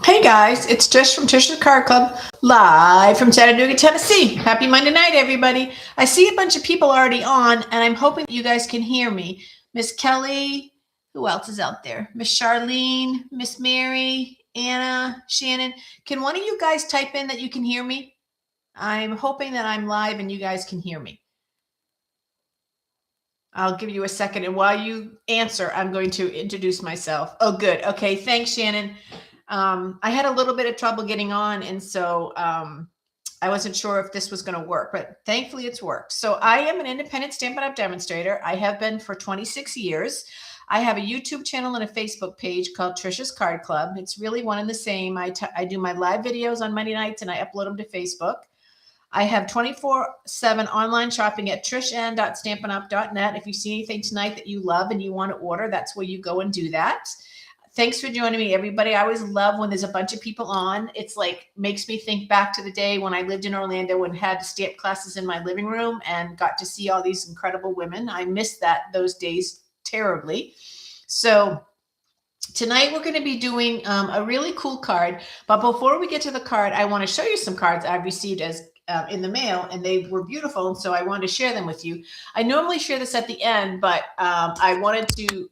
Hey guys, it's Trish from Trish's Card Club, live from Chattanooga, Tennessee. Happy Monday night, everybody. I see a bunch of people already on, and I'm hoping that you guys can hear me. Miss Kelly, who else is out there? Miss Charlene, Miss Mary, Anna, Shannon. Can one of you guys type in that you can hear me? I'm hoping that I'm live and you guys can hear me. I'll give you a second, and while you answer, I'm going to introduce myself. Oh, good. Okay, thanks, Shannon. I had a little bit of trouble getting on, and so I wasn't sure if this was going to work, but thankfully it's worked. So I am an independent Stampin' Up! Demonstrator. I have been for 26 years. I have a YouTube channel and a Facebook page called Trish's Card Club. It's really one and the same. I do my live videos on Monday nights, and I upload them to Facebook. I have 24/7 online shopping at trishan.stampinup.net. If you see anything tonight that you love and you want to order, that's where you go and do that. Thanks for joining me, everybody. I always love when there's a bunch of people on. It's like makes me think back to the day when I lived in Orlando and had stamp classes in my living room and got to see all these incredible women. I miss those days terribly. So tonight we're going to be doing a really cool card. But before we get to the card, I want to show you some cards I've received in the mail, and they were beautiful, and so I wanted to share them with you. I normally share this at the end, but I wanted to.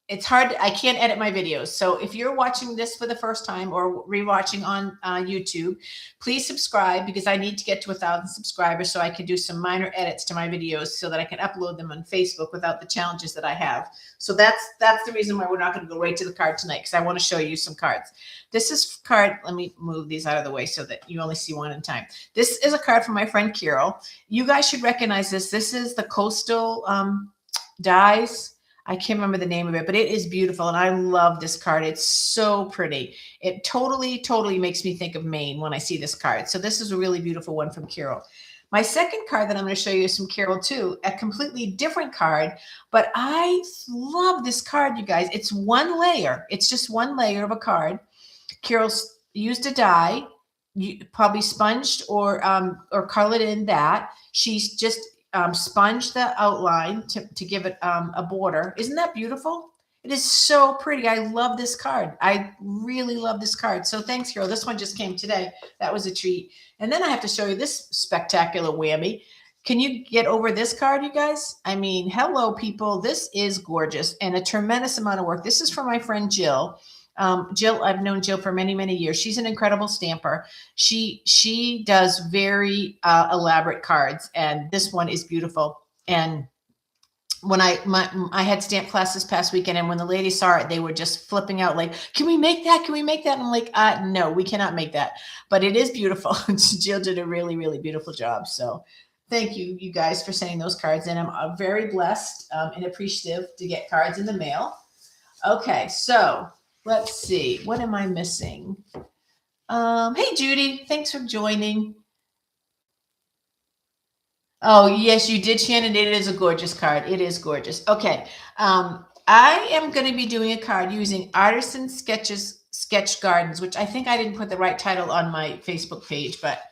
It's hard. I can't edit my videos. So if you're watching this for the first time or rewatching on YouTube, please subscribe, because I need to get to 1,000 subscribers so I can do some minor edits to my videos so that I can upload them on Facebook without the challenges that I have. So that's the reason why we're not going to go right to the card tonight, because I want to show you some cards. This is card. Let me move these out of the way so that you only see one at a time. This is a card from my friend Carol. You guys should recognize this. This is the Coastal Dies. I can't remember the name of it, but it is beautiful. And I love this card. It's so pretty. It totally, totally makes me think of Maine when I see this card. So this is a really beautiful one from Carol. My second card that I'm going to show you is from Carol too, a completely different card, but I love this card, you guys. It's one layer. It's just one layer of a card. Carol used a die, probably sponged or colored in that. She's just sponge the outline to give it a border. Isn't that beautiful? It is so pretty. I love this card. I really love this card. So thanks, Carol. This one just came today. That was a treat. And then I have to show you this spectacular whammy. Can you get over this card, you guys? I mean, hello, people. This is gorgeous and a tremendous amount of work. This is from my friend Jill. Jill, I've known Jill for many, many years. She's an incredible stamper. She does very elaborate cards, and this one is beautiful. And when I had stamp class this past weekend, and when the ladies saw it, they were just flipping out like, can we make that? Can we make that? And I'm like, no, we cannot make that. But it is beautiful. Jill did a really, really beautiful job. So thank you, you guys, for sending those cards in. I'm very blessed and appreciative to get cards in the mail. Okay, so let's see. What am I missing? Hey, Judy. Thanks for joining. Oh, yes, you did, Shannon. It is a gorgeous card. It is gorgeous. Okay. I am going to be doing a card using Artisan Sketched Gardens, which I think I didn't put the right title on my Facebook page, but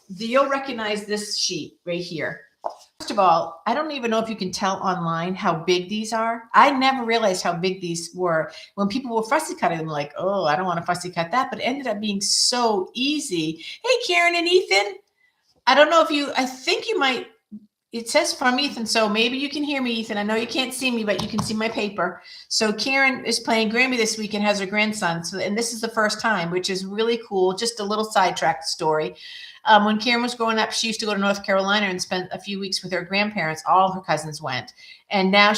you'll recognize this sheet right here. First of all, I don't even know if you can tell online how big these are. I never realized how big these were. When people were fussy cutting them, like, oh, I don't want to fussy cut that, but it ended up being so easy. Hey, Karen and Ethan. I don't know if I think you might, it says from Ethan, so maybe you can hear me, Ethan. I know you can't see me, but you can see my paper. So Karen is playing Grammy this week and has her grandson. And this is the first time, which is really cool. Just a little sidetrack story. When Karen was growing up, she used to go to North Carolina and spend a few weeks with her grandparents. All her cousins went. And now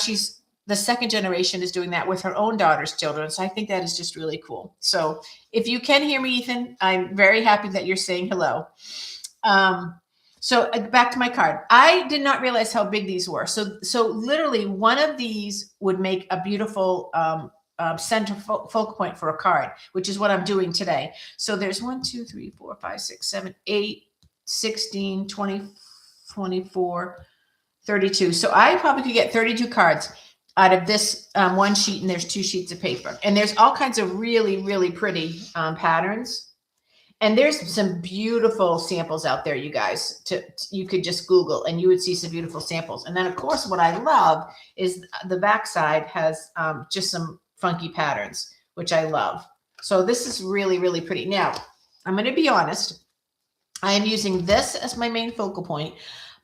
the second generation is doing that with her own daughter's children. So I think that is just really cool. So if you can hear me, Ethan, I'm very happy that you're saying hello. So back to my card. I did not realize how big these were. So literally one of these would make a beautiful center focal point for a card, which is what I'm doing today. So there's 1, 2, 3, 4, 5, 6, 7, 8, 16, 20, 24, 32. So I probably could get 32 cards out of this one sheet, and there's 2 sheets of paper. And there's all kinds of really, really pretty patterns. And there's some beautiful samples out there, you guys. You could just Google and you would see some beautiful samples. And then, of course, what I love is the backside has just some funky patterns, which I love. So this is really, really pretty. Now, I'm going to be honest. I am using this as my main focal point,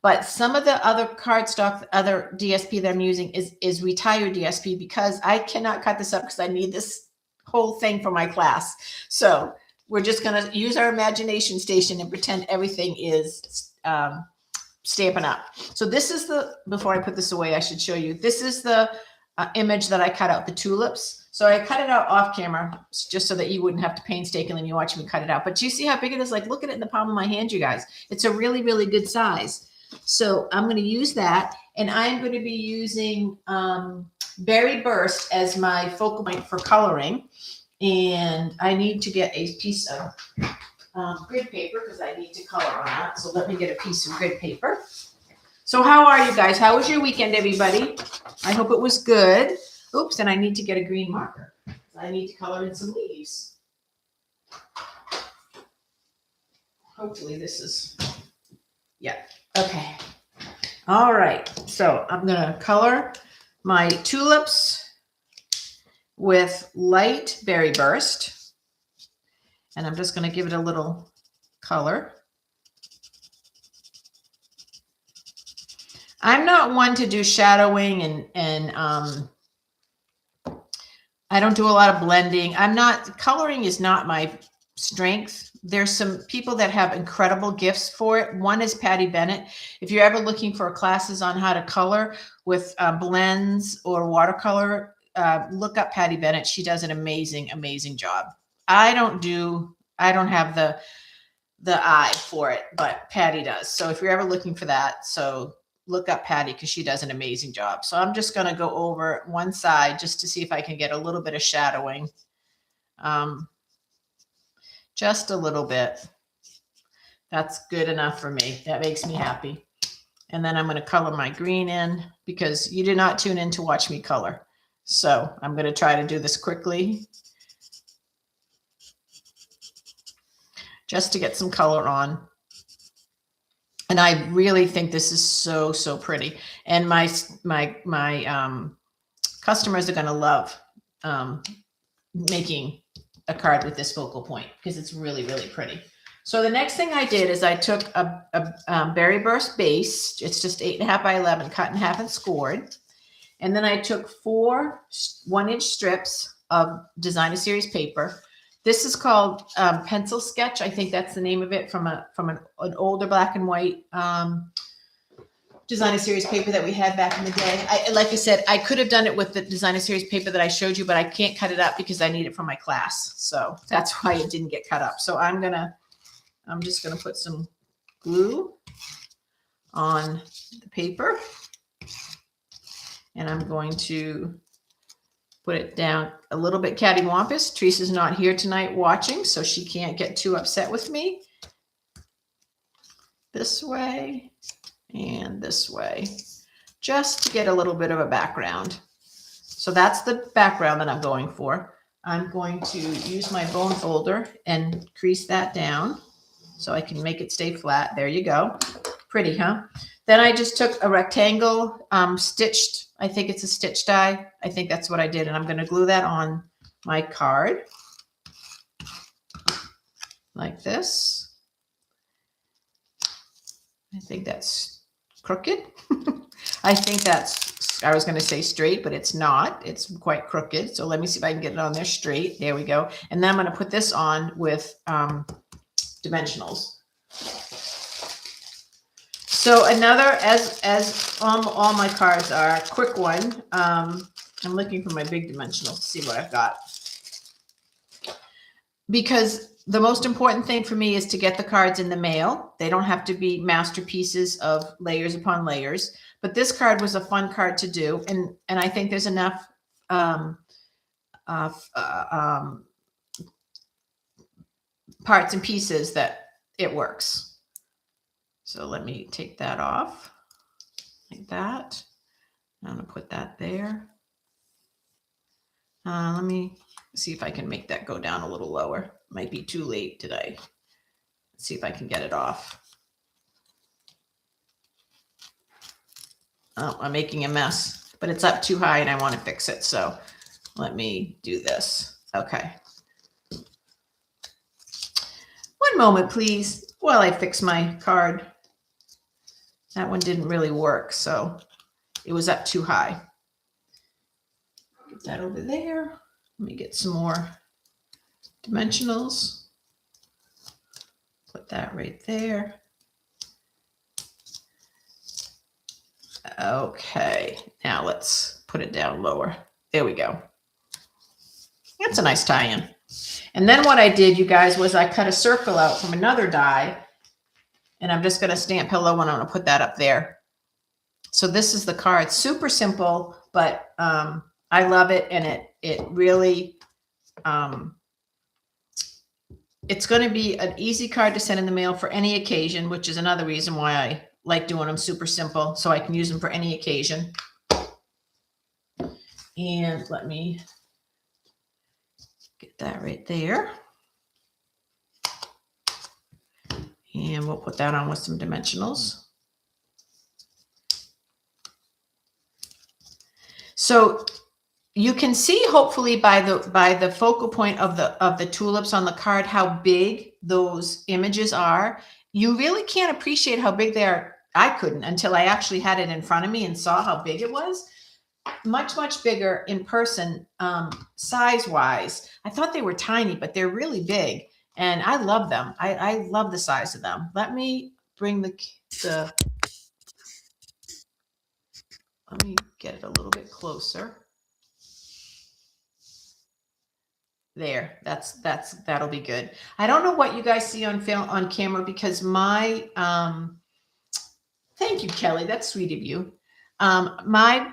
but some of the other cardstock, other DSP that I'm using is retired DSP because I cannot cut this up because I need this whole thing for my class. So we're just going to use our imagination station and pretend everything is Stampin' Up. So this is before I put this away, I should show you. This is the image that I cut out, the tulips. So I cut it out off camera just so that you wouldn't have to painstakingly watch me cut it out. But you see how big it is? Like, look at it in the palm of my hand, you guys. It's a really, really good size. So I'm going to use that. And I'm going to be using Berry Burst as my focal point for coloring. And I need to get a piece of grid paper because I need to color on that. So let me get a piece of grid paper. So how are you guys? How was your weekend, everybody? I hope it was good. Oops, and I need to get a green marker. I need to color in some leaves. Hopefully this is, yeah, okay. All right, so I'm gonna color my tulips with light Berry Burst. And I'm just gonna give it a little color. I'm not one to do shadowing and I don't do a lot of blending. Coloring is not my strength. There's some people that have incredible gifts for it. One is Patty Bennett. If you're ever looking for classes on how to color with blends or watercolor, look up Patty Bennett. She does an amazing, amazing job. I don't have the eye for it, but Patty does. So if you're ever looking for that, so look up Patty because she does an amazing job. So I'm just going to go over one side just to see if I can get a little bit of shadowing. Just a little bit. That's good enough for me. That makes me happy. And then I'm going to color my green in because you did not tune in to watch me color. So I'm going to try to do this quickly just to get some color on. And I really think this is so, so pretty. And my customers are going to love making a card with this focal point because it's really, really pretty. So the next thing I did is I took a Berry Burst base. It's just 8.5 by 11, cut in half and scored. And then I took 4 1-inch strips of Designer Series paper. This is called Pencil Sketch. I think that's the name of it from an older black and white Designer Series paper that we had back in the day. Like I said, I could have done it with the Designer Series paper that I showed you, but I can't cut it up because I need it for my class. So that's why it didn't get cut up. So I'm just gonna put some glue on the paper, and I'm going to put it down a little bit cattywampus. Teresa's not here tonight watching, so she can't get too upset with me. This way and this way, just to get a little bit of a background. So that's the background that I'm going for. I'm going to use my bone folder and crease that down so I can make it stay flat. There you go. Pretty, huh? Then I just took a rectangle stitched, I think it's a stitch die. I think that's what I did. And I'm going to glue that on my card like this. I think that's crooked. I think that's, I was going to say straight, but it's not. It's quite crooked. So let me see if I can get it on there straight. There we go. And then I'm going to put this on with dimensionals. So another, as all my cards are, quick one. I'm looking for my big dimensionals to see what I've got. Because the most important thing for me is to get the cards in the mail. They don't have to be masterpieces of layers upon layers. But this card was a fun card to do. And I think there's enough parts and pieces that it works. So let me take that off like that. I'm going to put that there. Let me see if I can make that go down a little lower. Might be too late today. Let's see if I can get it off. Oh, I'm making a mess, but it's up too high and I want to fix it. So let me do this. Okay. One moment, please, while I fix my card. That one didn't really work, so it was up too high. Get that over there. Let me get some more dimensionals. Put that right there. Okay, now let's put it down lower. There we go. That's a nice tie-in. And then what I did, you guys, was I cut a circle out from another die, and I'm just going to stamp hello, and I'm going to put that up there. So this is the card. Super simple, but I love it, and it really, it's going to be an easy card to send in the mail for any occasion, which is another reason why I like doing them super simple, so I can use them for any occasion. And let me get that right there. And we'll put that on with some dimensionals. So you can see, hopefully, by the focal point of the tulips on the card, how big those images are. You really can't appreciate how big they are. I couldn't until I actually had it in front of me and saw how big it was. Much, much bigger in person, size-wise. I thought they were tiny, but they're really big, and I love them. I love the size of them. Let me bring let me get it a little bit closer. There, that'll be good. I don't know what you guys see on camera, because my thank you, Kelly. That's sweet of you. My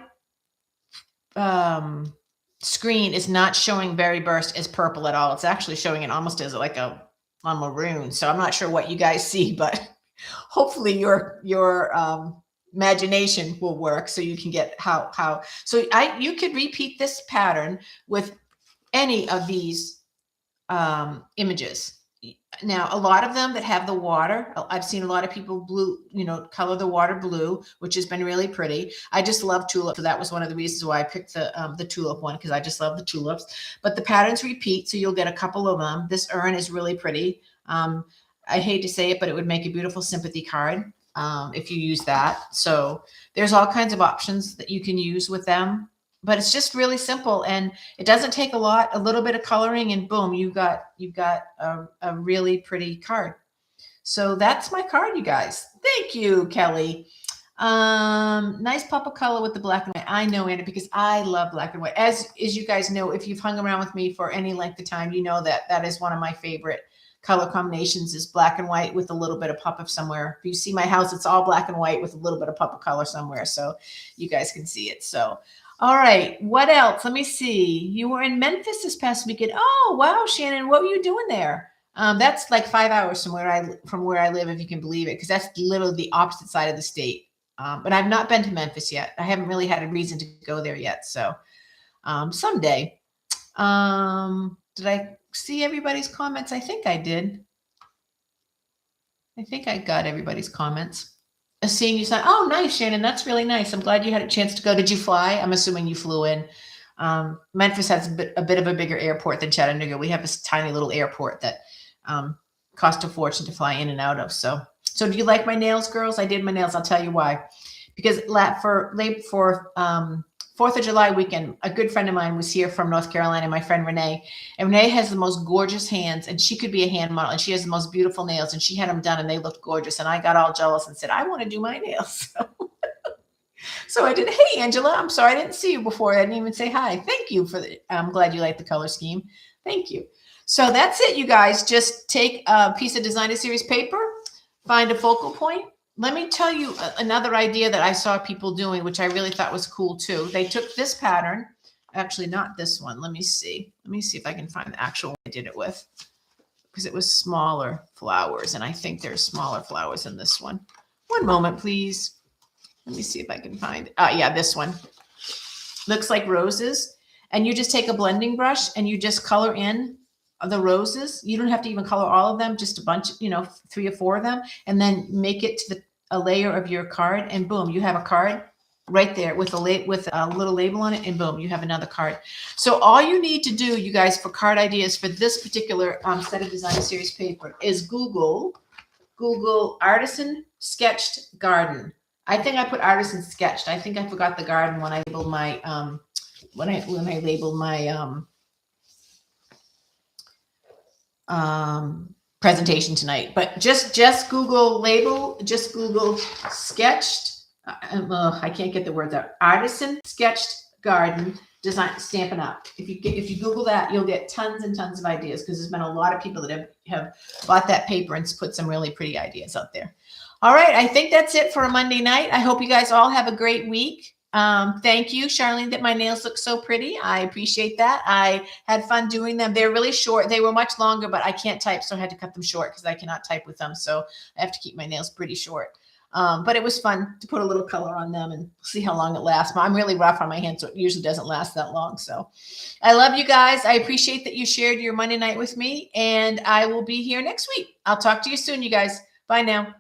screen is not showing Berry Burst as purple at all. It's actually showing it almost as like a maroon. So I'm not sure what you guys see, but hopefully your imagination will work, so you can get how. So you could repeat this pattern with any of these images. Now, a lot of them that have the water, I've seen a lot of people color the water blue, which has been really pretty. I just love tulips, so that was one of the reasons why I picked the tulip one, because I just love the tulips. But the patterns repeat, so you'll get a couple of them. This urn is really pretty. I hate to say it, but it would make a beautiful sympathy card if you use that. So there's all kinds of options that you can use with them. But it's just really simple, and it doesn't take a little bit of coloring, and boom, you've got a really pretty card. So that's my card, you guys. Thank you, Kelly. Nice pop of color with the black and white. I know, Anna, because I love black and white. As you guys know, if you've hung around with me for any length of time, you know that is one of my favorite color combinations, is black and white with a little bit of pop of somewhere. If you see my house, it's all black and white with a little bit of pop of color somewhere, so you guys can see it. So all right, what else? Let me see. You were in Memphis this past weekend. Oh, wow, Shannon, what were you doing there? That's like 5 hours from where I live, if you can believe it, because that's literally the opposite side of the state. But I've not been to Memphis yet. I haven't really had a reason to go there yet. So someday. Did I see everybody's comments? I think I did. I think I got everybody's comments. Seeing you sign. Oh, nice, Shannon. That's really nice. I'm glad you had a chance to go. Did you fly? I'm assuming you flew in. Memphis has a bit of a bigger airport than Chattanooga. We have this tiny little airport that cost a fortune to fly in and out of. So do you like my nails, girls? I did my nails. I'll tell you why. Because for 4th of July weekend, a good friend of mine was here from North Carolina, my friend Renee. And Renee has the most gorgeous hands, and she could be a hand model, and she has the most beautiful nails, and she had them done, and they looked gorgeous. And I got all jealous and said, I want to do my nails. So I did. Hey, Angela, I'm sorry I didn't see you before. I didn't even say hi. Thank you I'm glad you like the color scheme. Thank you. So that's it, you guys. Just take a piece of designer series paper, find a focal point. Let me tell you another idea that I saw people doing, which I really thought was cool too. They took this pattern, actually not this one. Let me see if I can find the actual one I did it with, because it was smaller flowers, and I think there's smaller flowers in this one. One moment, please. Let me see if I can find it. Yeah, this one. Looks like roses. And you just take a blending brush and you just color in the roses. You don't have to even color all of them, just a bunch, 3 or 4 of them, and then make it to a layer of your card, and boom, you have a card right there with a little label on it, and boom, you have another card. So all you need to do, you guys, for card ideas for this particular set of design series paper is Google Artisan Sketched Garden. I think I put Artisan Sketched. I think I forgot the garden when I labeled my when I labeled my presentation tonight. But just Google sketched. I can't get the words out. Artisan Sketched Garden design Stampin' Up. If you Google that, you'll get tons and tons of ideas, because there's been a lot of people that have bought that paper and put some really pretty ideas out there. All right, I think that's it for a Monday night. I hope you guys all have a great week. Thank you, Charlene, that my nails look so pretty. I appreciate that. I had fun doing them. They're really short. They were much longer, but I can't type, so I had to cut them short because I cannot type with them. So I have to keep my nails pretty short. But it was fun to put a little color on them and see how long it lasts. I'm really rough on my hands, so it usually doesn't last that long. So I love you guys. I appreciate that you shared your Monday night with me, and I will be here next week. I'll talk to you soon, you guys. Bye now.